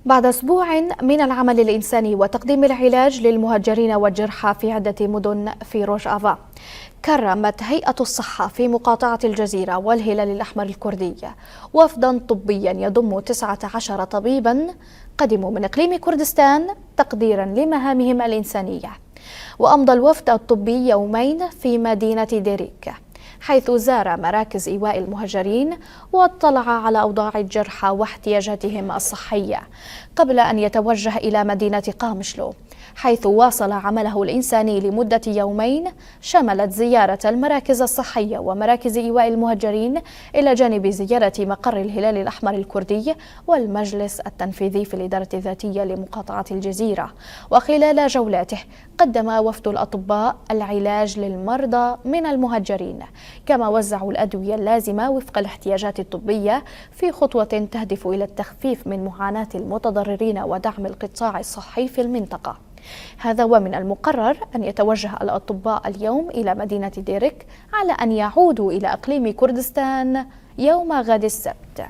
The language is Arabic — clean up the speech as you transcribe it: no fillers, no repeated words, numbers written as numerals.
بعد أسبوع من العمل الإنساني وتقديم العلاج للمهجرين والجرحى في عدة مدن في روجافا، كرمت هيئة الصحة في مقاطعة الجزيرة والهلال الأحمر الكردي وفدا طبيا يضم 19 طبيبا قدموا من إقليم كردستان تقديرا لمهامهم الإنسانية. وأمضى الوفد الطبي يومين في مدينة ديريك، حيث زار مراكز إيواء المهجرين واطلع على أوضاع الجرحى واحتياجاتهم الصحية، قبل أن يتوجه إلى مدينة قامشلو، حيث واصل عمله الإنساني لمدة يومين شملت زيارة المراكز الصحية ومراكز إيواء المهجرين، إلى جانب زيارة مقر الهلال الأحمر الكردي والمجلس التنفيذي في الإدارة الذاتية لمقاطعة الجزيرة. وخلال جولاته قدم وفد الأطباء العلاج للمرضى من المهجرين، كما وزعوا الأدوية اللازمة وفق الاحتياجات الطبية في خطوة تهدف إلى التخفيف من معاناة المتضررين ودعم القطاع الصحي في المنطقة. هذا ومن المقرر أن يتوجه الأطباء اليوم إلى مدينة ديريك على أن يعودوا إلى إقليم كردستان يوم غد السبت.